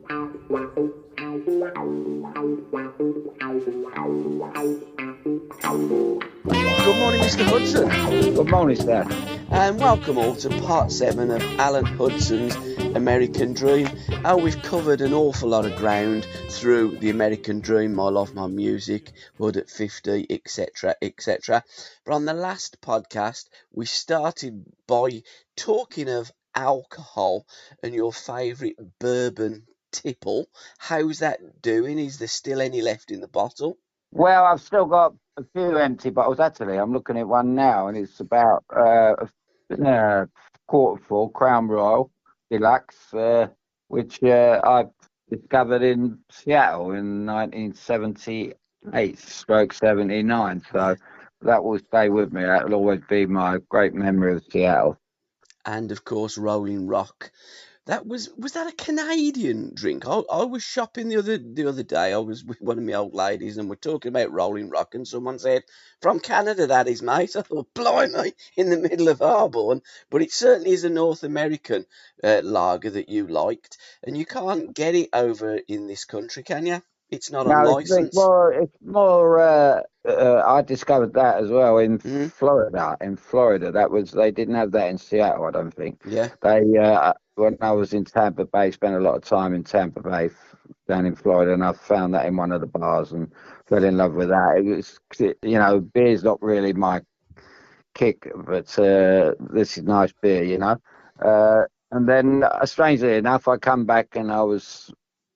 Good morning, Mr. Hudson. Good morning, sir. And welcome all to part 7 of Alan Hudson's American Dream. We've covered an awful lot of ground through the American Dream, My Love, My Music, Hood at 50, etc., etc. But on the last podcast, we started by talking of alcohol and your favourite bourbon tipple. How's that doing? Is there still any left in the bottle? Well, I've still got a few empty bottles, actually. I'm looking at one now, and it's about quarter full Crown Royal Deluxe, which I discovered in Seattle in 1978/79. So that will stay with me. That will always be my great memory of Seattle. And of course, Rolling Rock. That was that a Canadian drink? I was shopping the other day. I was with one of my old ladies, and we're talking about Rolling Rock, and someone said, "From Canada, that is, mate." I thought, blimey, in the middle of Harborne. But it certainly is a North American lager that you liked, and you can't get it over in this country, can you? It's not on No, license. it's more. I discovered that as well in Florida. In Florida, they didn't have that in Seattle. I don't think. Yeah. They when I was in Tampa Bay, spent a lot of time in Tampa Bay down in Florida, and I found that in one of the bars and fell in love with that. It was, beer's not really my kick, but this is nice beer, And then, strangely enough, I come back and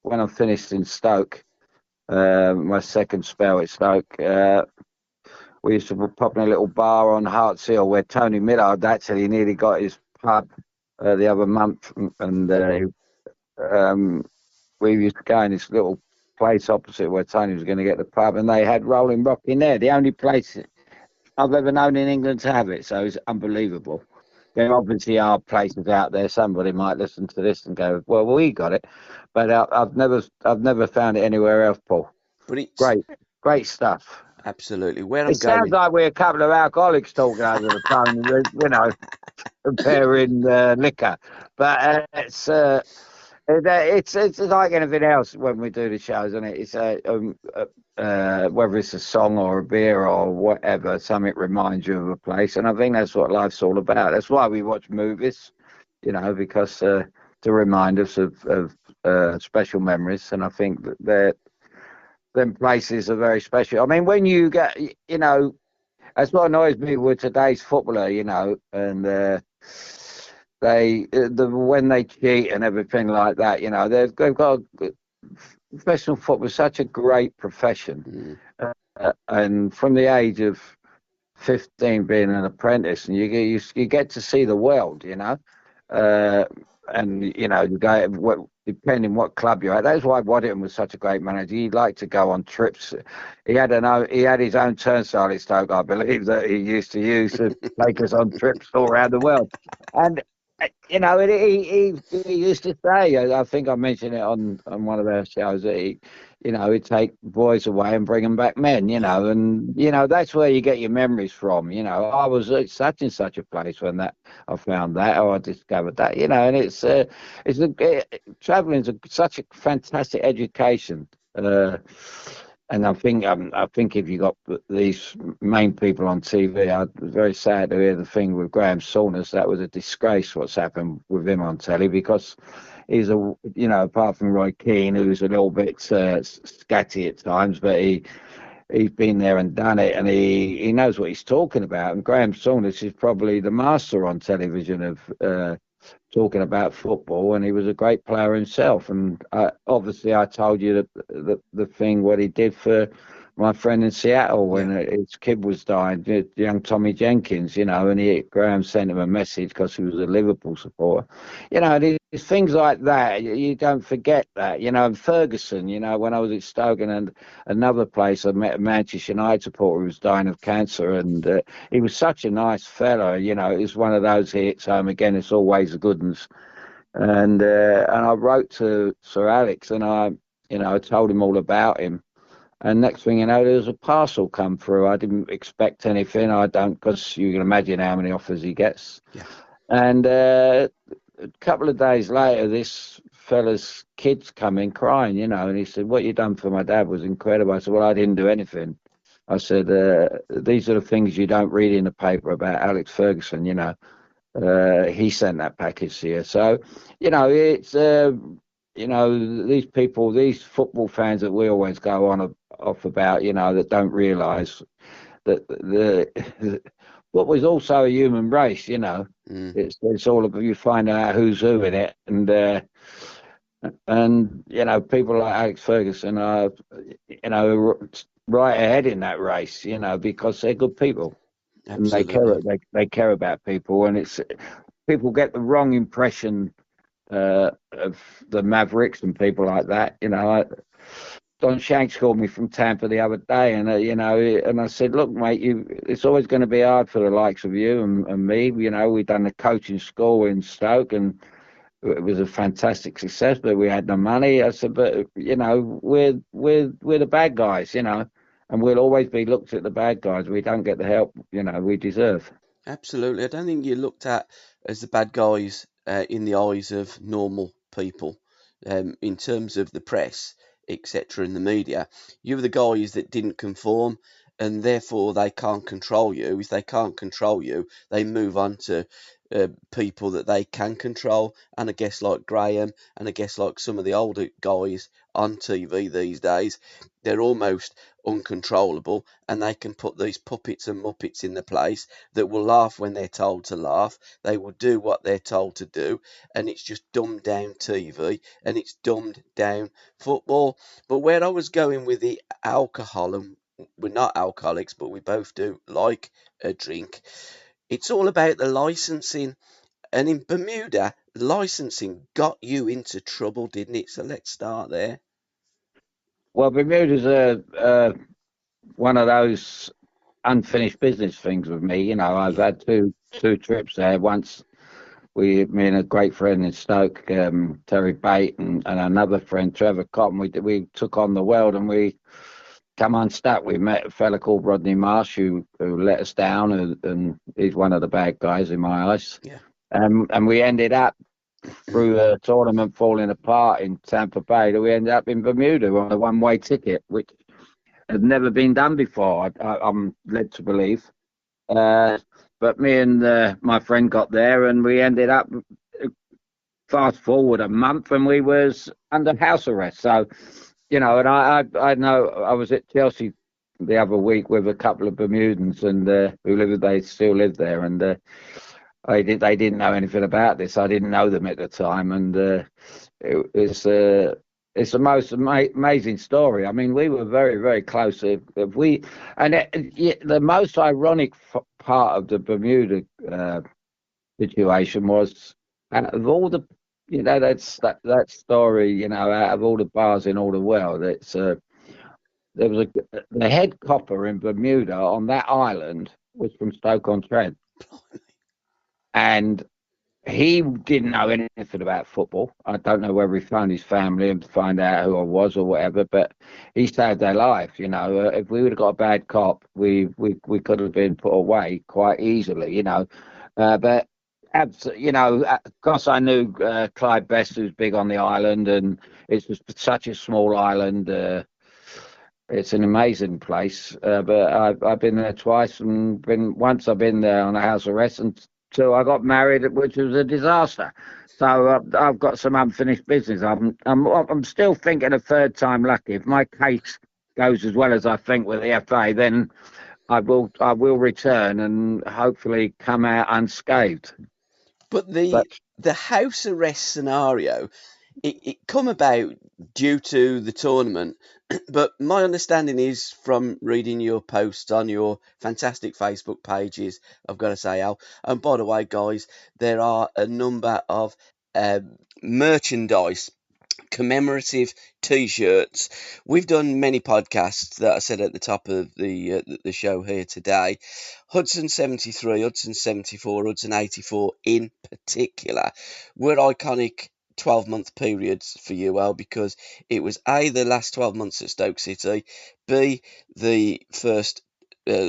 when I finished in Stoke. My second spell at Stoke, we used to pop in a little bar on Harts Hill where Tony Millard actually nearly got his pub the other month, and we used to go in this little place opposite where Tony was going to get the pub, and they had Rolling Rock in there, the only place I've ever known in England to have it, so it's unbelievable. There obviously are places out there. Somebody might listen to this and go, "Well, we got it," but I've never found it anywhere else, Paul. But it's great stuff. Absolutely. Where it sounds like we're a couple of alcoholics talking over the phone, comparing liquor. But it's like anything else when we do the shows, isn't it? It's whether it's a song or a beer or whatever, something reminds you of a place, and I think that's what life's all about. That's why we watch movies, because to remind us of special memories, and I think that them places are very special. I mean, when you get, that's what annoys me with today's footballer, and when they cheat and everything like that, they've got professional football is such a great profession, and from the age of 15 being an apprentice, and you get to see the world, and you go depending what club you're at. That's why Waddington was such a great manager. He liked to go on trips. He had his own turnstile at Stoke, I believe, that he used to use to take us on trips all around the world. And he used to say, I think I mentioned it on one of our shows, that he'd take boys away and bring them back men, and that's where you get your memories from. I was at such and such a place when I found that, or I discovered that, and traveling is such a fantastic education. And I think if you got these main people on TV, I was very sad to hear the thing with Graham Saunders. That was a disgrace what's happened with him on telly, because he's apart from Roy Keane, who's a little bit scatty at times, but he's been there and done it, and he knows what he's talking about. And Graham Saunders is probably the master on television of talking about football, and he was a great player himself. And obviously I told you the thing what he did for my friend in Seattle when his kid was dying, young Tommy Jenkins, and Graham sent him a message because he was a Liverpool supporter. And it's things like that, you don't forget that. And Ferguson, when I was at Stoke and another place, I met a Manchester United supporter who was dying of cancer, and he was such a nice fella. It was one of those hits home again, it's always the good ones. And I wrote to Sir Alex, and I told him all about him. And next thing you know, there was a parcel come through. I didn't expect anything. I don't, because you can imagine how many offers he gets. Yeah. And a couple of days later, this fella's kids come in crying, and he said, "What you done for my dad was incredible." I said, "Well, I didn't do anything." I said, "These are the things you don't read in the paper about Alex Ferguson. He sent that package to you." So, it's these people, these football fans that we always go on off about, that don't realise that what was also a human race. It's all about, you find out who's who in it, and people like Alex Ferguson are right ahead in that race, because they're good people. And Absolutely. they care about people, and it's people get the wrong impression of the Mavericks and people like that. Don Shanks called me from Tampa the other day, and and I said, "Look, mate, it's always going to be hard for the likes of you and me. We've done the coaching school in Stoke, and it was a fantastic success, but we had no money." I said, "But we're the bad guys, and we'll always be looked at the bad guys. We don't get the help, we deserve." Absolutely. I don't think you're looked at as the bad guys in the eyes of normal people, in terms of the press, etc., and the media. You're the guys that didn't conform, and therefore they can't control you. If they can't control you, they move on to people that they can control. And I guess like Graham, and I guess like some of the older guys on TV these days, they're almost uncontrollable, and they can put these puppets and muppets in the place that will laugh when they're told to laugh. They will do what they're told to do, and it's just dumbed down TV, and it's dumbed down football. But where I was going with the alcohol, and we're not alcoholics, but we both do like a drink. It's all about the licensing. And in Bermuda, licensing got you into trouble, didn't it? So let's start there. Well, Bermuda's one of those unfinished business things with me. I've Yeah, had two trips there. Once me and a great friend in Stoke, Terry Bate, and another friend, Trevor Cotton, we took on the world, and we come unstuck. We met a fella called Rodney Marsh who let us down, and he's one of the bad guys in my eyes. yeah. And we ended up through a tournament falling apart in Tampa Bay. That we ended up in Bermuda on a one-way ticket, which had never been done before. I'm led to believe. But me and my friend got there, and we ended up, fast forward a month, and we was under house arrest. So, and I know I was at Chelsea the other week with a couple of Bermudans, and they still live there, and they didn't know anything about this. I didn't know them at the time, and it's the most amazing story. I mean, we were very, very close. The most ironic part of the Bermuda situation was, out of all the, that story, out of all the bars in all the world, there was the head copper in Bermuda on that island was from Stoke-on-Trent, and he didn't know anything about football. I don't know whether he phoned his family and find out who I was or whatever, but he saved their life. If we would have got a bad cop, we could have been put away quite easily. But of course, I knew Clyde Best, who's big on the island, and it's just such a small island. It's an amazing place, but I've been there twice, and once I've been there on a house arrest, and two I got married, which was a disaster. So I've got some unfinished business. I'm still thinking a third time lucky. If my case goes as well as I think with the FA, then I will return and hopefully come out unscathed. But But the house arrest scenario, it come about due to the tournament. But my understanding is from reading your posts on your fantastic Facebook pages, I've got to say, Al. And by the way, guys, there are a number of merchandise, commemorative T-shirts. We've done many podcasts that I said at the top of the show here today. Hudson 73, Hudson 74, Hudson 84 in particular were iconic 12-month periods for UL, because it was A, the last 12 months at Stoke City, B, the first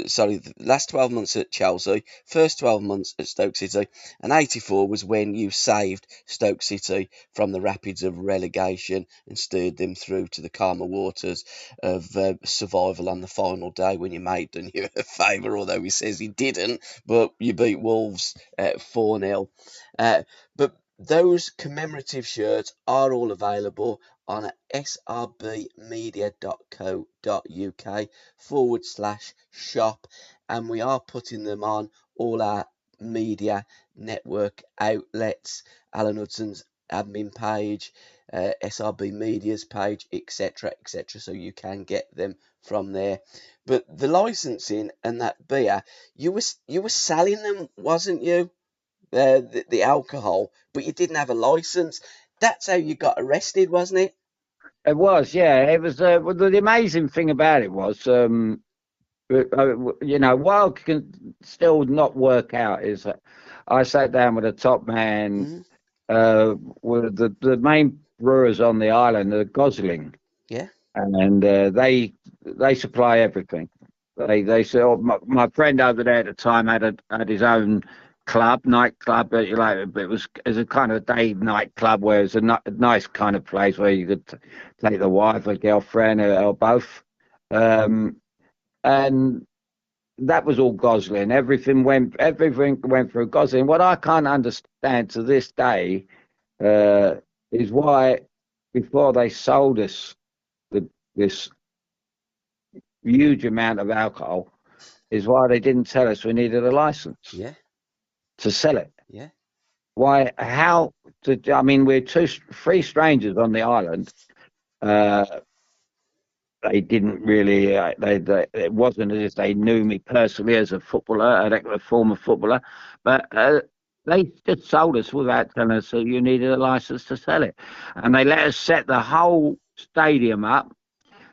sorry, the last 12 months at Chelsea, first 12 months at Stoke City, and 84 was when you saved Stoke City from the rapids of relegation and steered them through to the calmer waters of survival on the final day when you made them you a favour, although he says he didn't, but you beat Wolves 4-0. But those commemorative shirts are all available on srbmedia.co.uk/shop, and we are putting them on all our media network outlets, Alan Hudson's admin page, SRB Media's page, etc., etc. So you can get them from there. But the licensing and that beer, you were selling them, wasn't you? The alcohol, but you didn't have a license. That's how you got arrested, wasn't it? It was, yeah. It was. Well, the amazing thing about it was, what I can still not work out is that I sat down with a top man, Mm, with the main brewers on the island, the Gosling, yeah, and they supply everything. They sell. My friend over there at the time had his own nightclub. But it was a kind of day nightclub where it was a nice kind of place where you could take the wife, a girlfriend, or both. Um, and that was all Gosling. Everything went through Gosling. What I can't understand to this day is why, before they sold us this huge amount of alcohol, is why they didn't tell us we needed a license yeah, to sell it. yeah, Why? How? I mean, we're three strangers on the island. Uh, they didn't really. It wasn't as if they knew me personally as a footballer, a former footballer, but they just sold us without telling us that you needed a license to sell it, and they let us set the whole stadium up,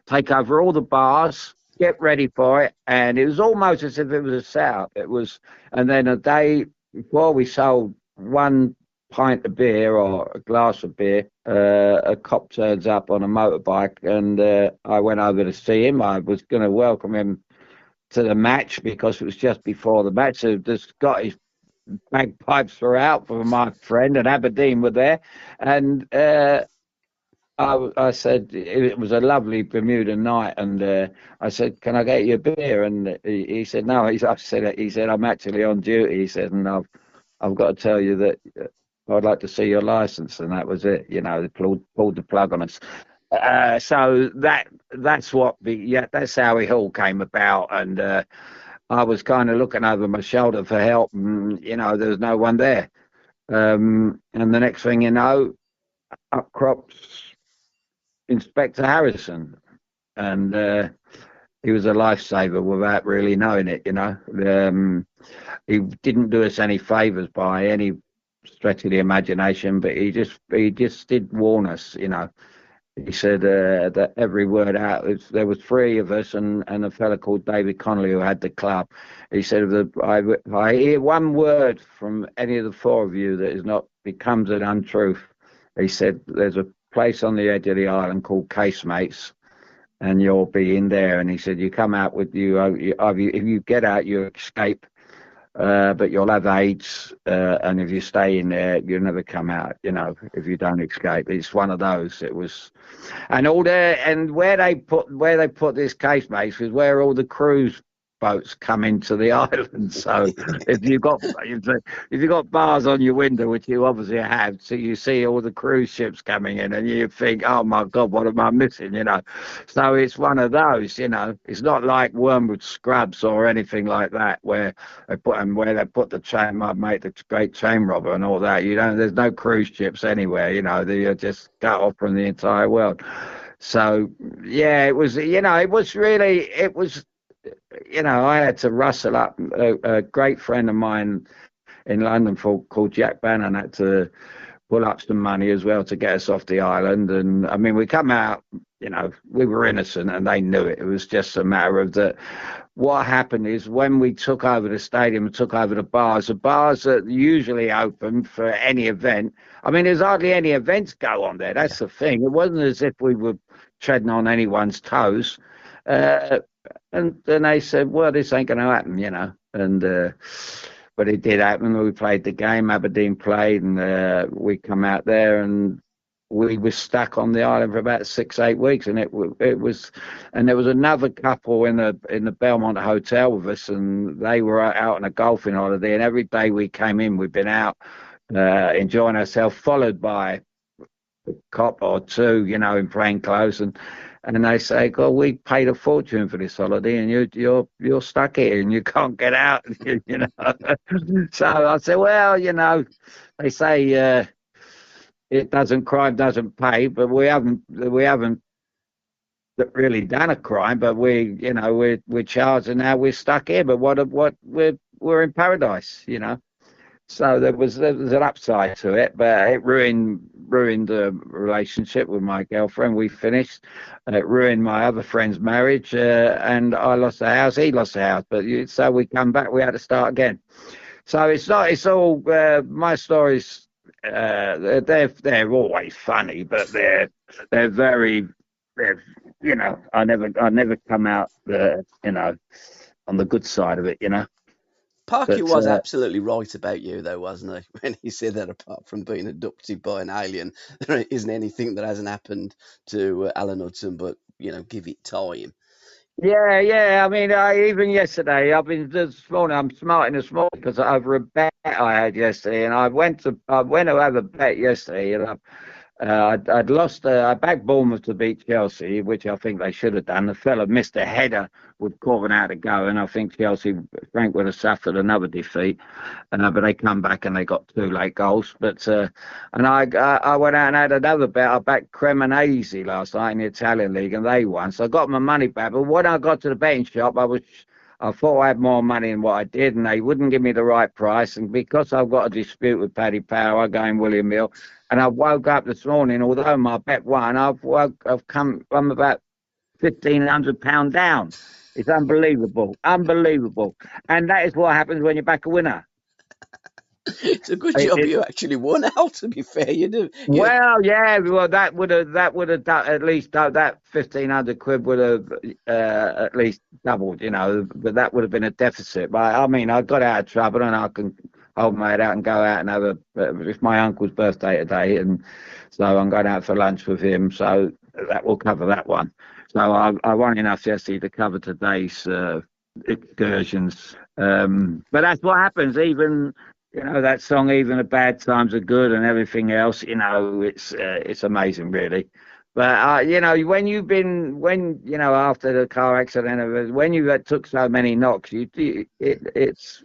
take over all the bars, get ready for it, and it was almost as if it was a setup. It was, and then a day before we sold one pint of beer or a glass of beer, a cop turns up on a motorbike, and I went over to see him. I was going to welcome him to the match because it was just before the match. So the Scottish bagpipes were out for my friend, and Aberdeen were there, and I said it was a lovely Bermuda night, and I said, "Can I get you a beer?" And he said, "No." He said, "I'm actually on duty." He said, "And I've got to tell you that I'd like to see your license." And that was it. They pulled the plug on us. So that's that's how it all came about. And I was kind of looking over my shoulder for help, and there was no one there. And the next thing you know, up crops Inspector Harrison, and he was a lifesaver without really knowing it. He didn't do us any favors by any stretch of the imagination, but he just did warn us. He said that every word out. There was three of us and a fella called David Connolly who had the club. He said, if I hear one word from any of the four of you that is not becomes an untruth, he said, there's a place on the edge of the island called Casemates, and you'll be in there. And he said, you come out with if you get out, you escape, but you'll have AIDS, and if you stay in there, you'll never come out. If you don't escape, it's one of those. It was, and where they put this Casemates was where all the cruise boats come into the island. So if you got bars on your window, which you obviously have, so you see all the cruise ships coming in, and you think, oh my God, what am I missing? So it's one of those. It's not like Wormwood Scrubs or anything like that where they put the train, my mate, the great train robber and all that. There's no cruise ships anywhere. They're just cut off from the entire world. So yeah, it was. I had to rustle up a great friend of mine in London called Jack Bannon had to pull up some money as well to get us off the island. And I mean, we come out, we were innocent and they knew it. It was just a matter of that. What happened is when we took over the stadium and took over the bars that usually open for any event. I mean, there's hardly any events go on there. That's the thing. It wasn't as if we were treading on anyone's toes. And then they said, well, this ain't going to happen, And but it did happen. We played the game. Aberdeen played, and we come out there, and we were stuck on the island for about 6, 8 weeks. And it was, and there was another couple in the Belmont Hotel with us, and they were out on a golfing holiday. And every day we came in, we'd been out enjoying ourselves, followed by a cop or two, in plain clothes, and they say, "God, we paid a fortune for this holiday, and you're stuck here, and you can't get out." So I said, "Well, they say crime doesn't pay, but we haven't really done a crime, but we're charged, and now we're stuck here. But what we're in paradise. So there was an upside to it, but it ruined the relationship with my girlfriend. We finished. It ruined my other friend's marriage, and I lost the house. He lost the house. But so we come back. We had to start again. So it's not. It's all my stories. They're always funny, but they're very. I never come out. On the good side of it. Parky But was absolutely right about you, though, wasn't he? When he said that apart from being abducted by an alien, there isn't anything that hasn't happened to Alan Hudson, but, give it time. yeah, yeah. I mean, even yesterday, I've been this morning. I'm smarting this morning because over a bet I had yesterday, and I went to have a bet yesterday, and I'd lost. I backed Bournemouth to beat Chelsea, which I think they should have done. The fella missed a header with Corbin out to go, and I think Frank would have suffered another defeat. But they come back and they got 2 late goals. And I went out and had another bet. I backed Cremonese last night in the Italian league, and they won. So I got my money back. But when I got to the betting shop, I thought I had more money than what I did, and they wouldn't give me the right price. And because I've got a dispute with Paddy Power, I go in William Hill, and I woke up this morning. Although my bet won, I'm about £1,500 down. It's unbelievable, unbelievable, and that is what happens when you back a winner. It's a good It, job it, you actually won out, to be fair. You do. well, yeah, well, that would have done, at least that 1,500 quid would have at least doubled, but that would have been a deficit. But I mean, I got out of trouble, and I can hold my head out and go out and have it's my uncle's birthday today, and so I'm going out for lunch with him, so that will cover that one. So I won enough yesterday to cover today's excursions. But that's what happens. Even that song, even the bad times are good, and everything else. It's amazing, really. But after the car accident, when you took so many knocks, it's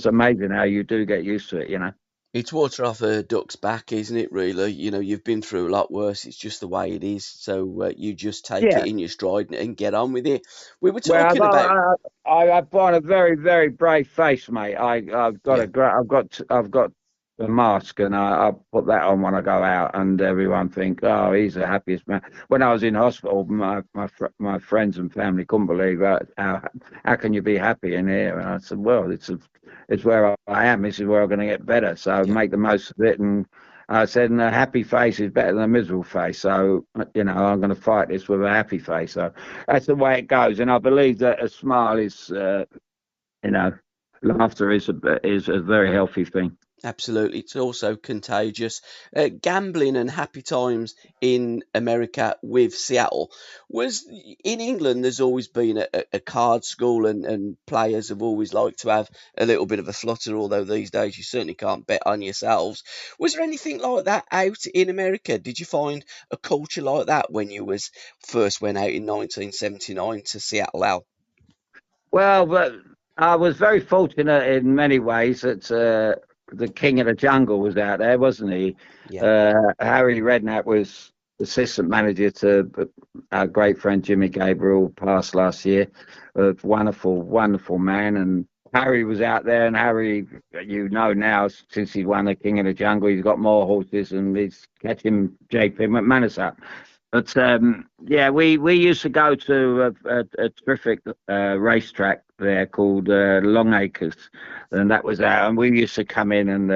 amazing how you do get used to it. It's water off a duck's back, isn't it, really? You've been through a lot worse. It's just the way it is. So you just take Yeah. it in your stride and get on with it. We were Well, talking about. I've got a very, very brave face, mate. I've got Yeah. I've got the mask, and I put that on when I go out, and everyone think, oh, he's the happiest man. When I was in hospital, my friends and family couldn't believe how can you be happy in here? And I said, well, it's where I am. This is where I'm going to get better. So Yeah. make the most of it. And I said, a happy face is better than a miserable face. So, I'm going to fight this with a happy face. So that's the way it goes. And I believe that a smile is, laughter is a very healthy thing. Absolutely. It's also contagious. Gambling and happy times in America with Seattle was in England. There's always been a card school, and players have always liked to have a little bit of a flutter, although these days you certainly can't bet on yourselves. Was there anything like that out in America? Did you find a culture like that when you first went out in 1979 to Seattle, Al? Well, but I was very fortunate in many ways that the king of the jungle was out there, wasn't he? Yeah. Harry Redknapp was assistant manager to our great friend Jimmy Gabriel, passed last year. A wonderful, wonderful man. And Harry was out there, and Harry, now, since he won the king of the jungle, he's got more horses, and he's catching JP McManus up. But yeah, we used to go to a terrific racetrack there called Long Acres, and that was out. And we used to come in and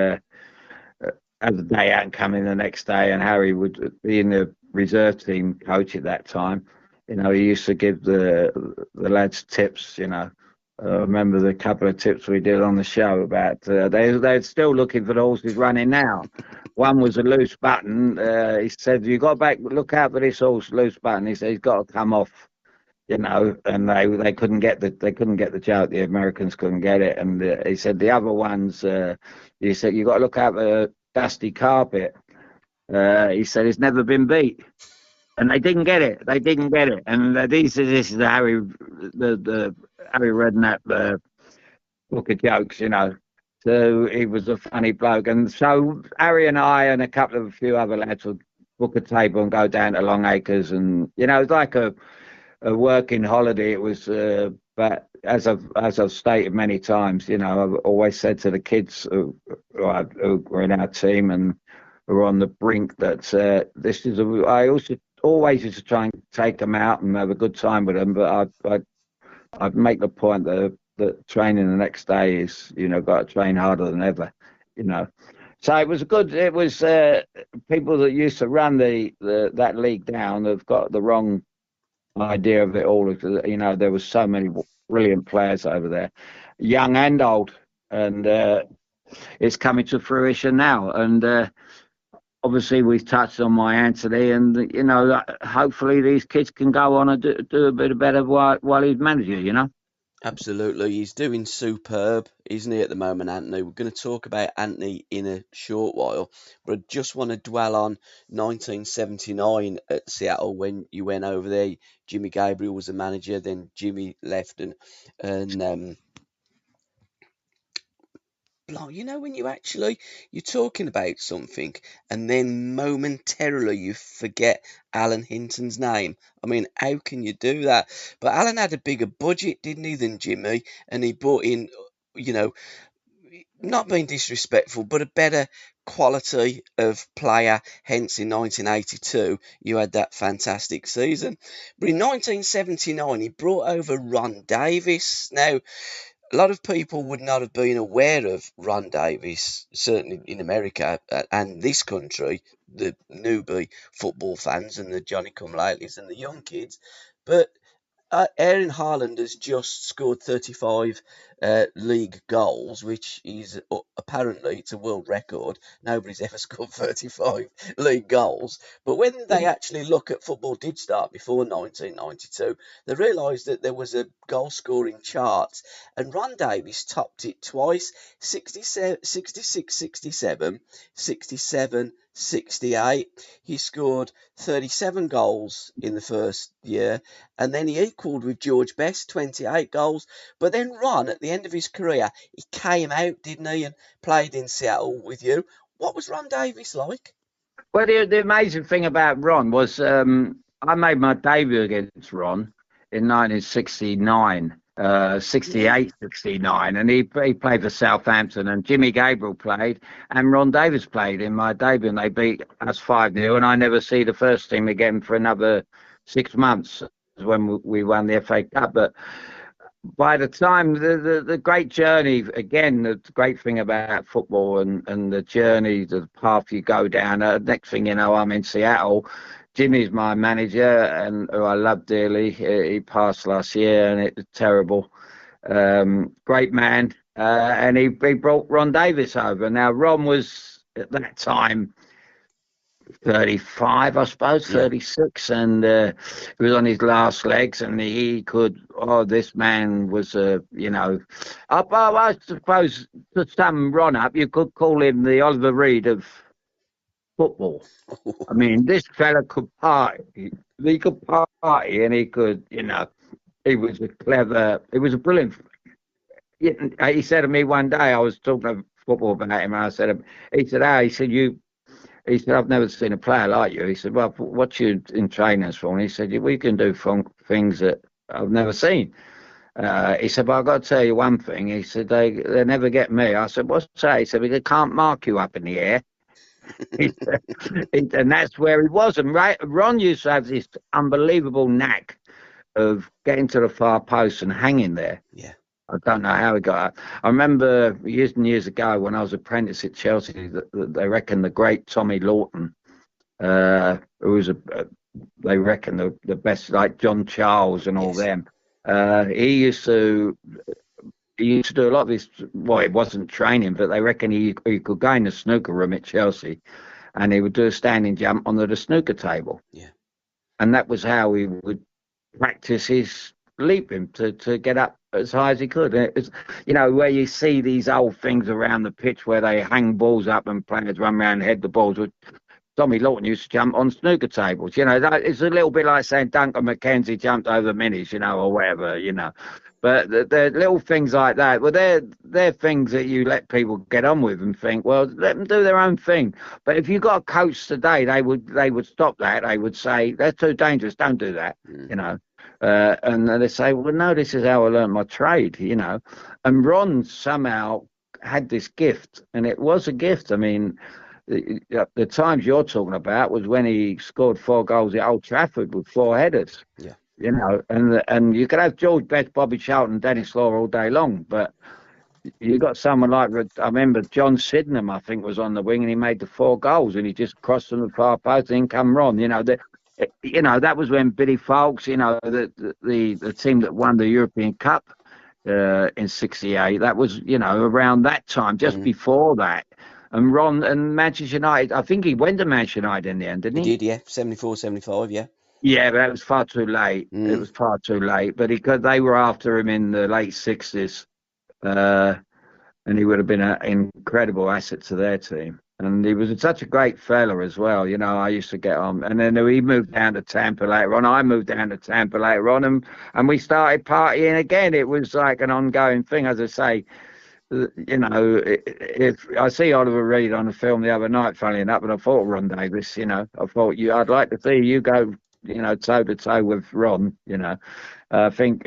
have the day out and come in the next day. And Harry would be in the reserve team coach at that time he used to give the lads tips. I remember the couple of tips we did on the show about they're still looking for the horses running now. One was a loose button. He said, "You got back. Look out for this horse, loose button." He said, "He's got to come off." And they couldn't get the joke. The Americans couldn't get it, and he said the other ones. He said you got to look out for the dusty carpet. He said it's never been beat, and they didn't get it. They didn't get it. And this is the Harry Redknapp book of jokes. So he was a funny bloke, and so Harry and I and a few other lads would book a table and go down to Long Acres, and it's like a working holiday. It was, but as I've stated many times, I've always said to the kids who were in our team and who were on the brink that this is I also always used to try and take them out and have a good time with them, but I'd make the point that training the next day is, got to train harder than ever, So it was people that used to run that league down have got the wrong idea of it all. There was so many brilliant players over there, young and old, and it's coming to fruition now. And obviously we've touched on my Anthony, and hopefully these kids can go on and do a bit better while he's manager. Absolutely, he's doing superb, isn't he, at the moment, Anthony? We're going to talk about Anthony in a short while, but I just want to dwell on 1979 at Seattle when you went over there. Jimmy Gabriel was the manager, then Jimmy left, and when you're talking about something and then momentarily you forget Alan Hinton's name. I mean, how can you do that? But Alan had a bigger budget, didn't he, than Jimmy? And he brought in, not being disrespectful, but a better quality of player. Hence, in 1982, you had that fantastic season. But in 1979, he brought over Ron Davies. Now, a lot of people would not have been aware of Ron Davies, certainly in America and this country, the newbie football fans and the Johnny come latelys and the young kids. But Erling Haaland has just scored 35 league goals, which is apparently it's a world record. Nobody's ever scored 35 league goals. But when they actually look at football did start before 1992, they realised that there was a goal scoring chart, and Ron Davies topped it twice: 66, 67, 67, 68. He scored 37 goals in the first year, and then he equalled with George Best, 28 goals. But then Ron, at the end of his career, he came out, didn't he, and played in Seattle with you. What was Ron Davies like? Well, the amazing thing about Ron was I made my debut against Ron in 1969. 68, 69, and he played for Southampton, and Jimmy Gabriel played, and Ron Davies played in my debut, and they beat us 5-0, and I never see the first team again for another 6 months when we won the FA Cup. But by the time the great journey, again, the great thing about football and the journey, the path you go down, next thing you know, I'm in Seattle. Jimmy's my manager, and who I love dearly. He passed last year, and it was terrible. Great man, and he brought Ron Davies over. Now, Ron was at that time 35, I suppose, 36, and he was on his last legs, and he could. Oh, this man was I suppose to sum Ron up, you could call him the Oliver Reed of football. I mean, this fella could party. He could party, and he could, he was he was a brilliant. He said to me one day, I was talking football about him, and I said, he said, he said, I've never seen a player like you. He said, well, what you in trainers for? And he said, we can do things that I've never seen. He said, but I've got to tell you one thing. He said, they never get me. I said, what's that? He said, they can't mark you up in the air. And that's where he was. And Ron used to have this unbelievable knack of getting to the far post and hanging there. Yeah. I don't know how he got out. I remember years and years ago when I was apprentice at Chelsea, that they reckon the great Tommy Lawton, who was they reckon the best, like John Charles and all Yes. them. He used to do a lot of this. Well, it wasn't training, but they reckon he could go in the snooker room at Chelsea, and he would do a standing jump onto the snooker table, Yeah. and that was how he would practice his leaping to get up as high as he could. And it's, where you see these old things around the pitch where they hang balls up and players run around and head the balls. Tommy Lawton used to jump on snooker tables. It's a little bit like saying Duncan McKenzie jumped over minis, or whatever. But the little things like that, well, they're things that you let people get on with and think, well, let them do their own thing. But if you got a coach today, they would stop that. They would say, that's too dangerous, don't do that, and they say, well, no, this is how I learned my trade, And Ron somehow had this gift, and it was a gift. I mean, the times you're talking about was when he scored 4 goals at Old Trafford with 4 headers. Yeah. And you could have George Best, Bobby Charlton, Dennis Law all day long, but you got someone like, I remember John Sydenham, I think, was on the wing, and he made the 4 goals, and he just crossed from the far post, and in come Ron. That was when Billy Foulkes, the team that won the European Cup in '68. That was, around that time, just before that. And Ron and Manchester United, I think he went to Manchester United in the end, didn't he? He did, yeah. 74, 75, yeah. Yeah, but that was far too late. It was far too late. But they were after him in the late 60s. And he would have been an incredible asset to their team. And he was such a great fella as well. I used to get on. And then he moved down to Tampa later on. I moved down to Tampa later on. And we started partying again. It was like an ongoing thing, as I say. If I see Oliver Reed on the film the other night, funny enough, and I thought Ron Davies, I thought I'd like to see you go, toe to toe with Ron, I think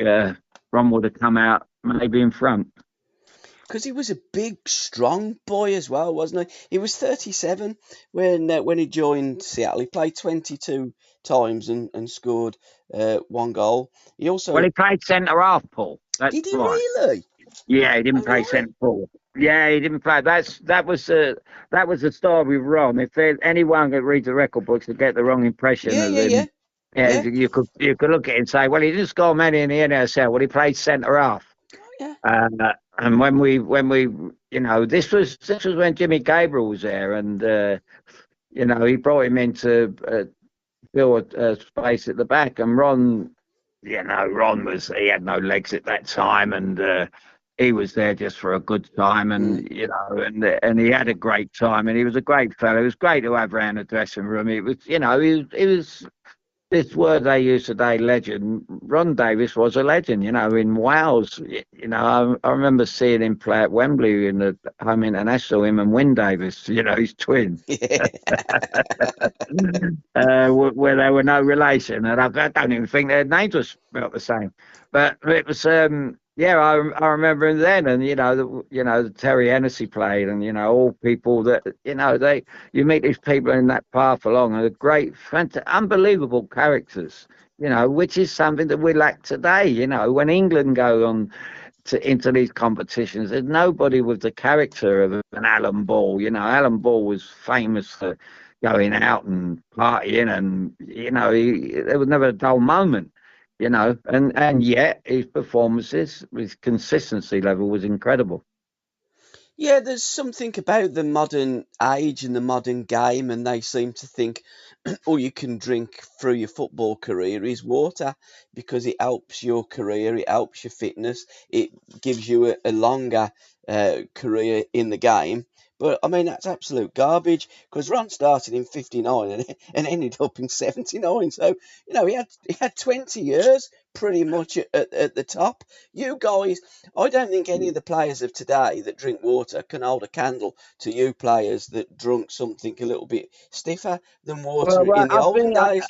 Ron would have come out maybe in front. Because he was a big, strong boy as well, wasn't he? He was 37 when he joined Seattle. He played 22 times and scored 1 goal. He played centre half, Paul. That's did he right. really? Yeah, he didn't play centre forward. Yeah, he didn't play. That was the story with Ron. If anyone could read the record books to get the wrong impression of him, yeah. You could look at it and say, well, he didn't score many in the NASL. Well, he played centre half. Yeah. And when we this was when Jimmy Gabriel was there, and he brought him in to fill a space at the back, and Ron, he had no legs at that time, and he was there just for a good time, and and he had a great time, and he was a great fellow. It was great to have around the dressing room. It was, he was this word they use today, legend. Ron Davies was a legend, in Wales. I remember seeing him play at Wembley in the home international, him and Wyn Davies, his twin. Where they were no relation, and I don't even think their names were spelt the same. But it was, I remember him then, and the Terry Hennessey played, and all people that you meet these people in that path along, and they're great, unbelievable characters, which is something that we lack today. When England go on into these competitions, there's nobody with the character of an Alan Ball. Alan Ball was famous for going out and partying, and there was never a dull moment. And yet his performances, his consistency level was incredible. Yeah, there's something about the modern age and the modern game, and they seem to think all you can drink through your football career is water because it helps your career, it helps your fitness, it gives you a longer career in the game. But I mean, that's absolute garbage because Ron started in '59 and ended up in '79. So he had 20 years pretty much at the top. You guys, I don't think any of the players of today that drink water can hold a candle to you players that drunk something a little bit stiffer than water in the olden days.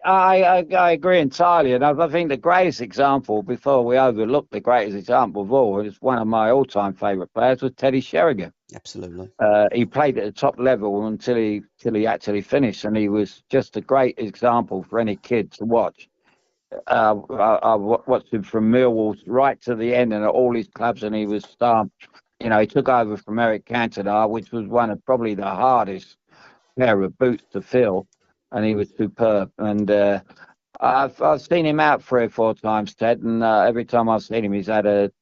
I agree entirely, and I think the greatest example, before we overlook the greatest example of all, is one of my all-time favourite players was Teddy Sheringham. Absolutely. He played at the top level until he actually finished, and he was just a great example for any kid to watch. I watched him from Millwall right to the end, and at all his clubs, and he was he took over from Eric Cantona, which was one of probably the hardest pair of boots to fill. and he was superb. And I've seen him out 3 or 4 times, Ted, and every time I've seen him, he's had a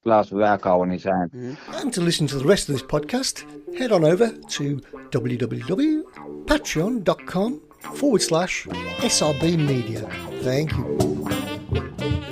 glass of alcohol in his hand. And to listen to the rest of this podcast, head on over to www.patreon.com/SRBmedia. Thank you.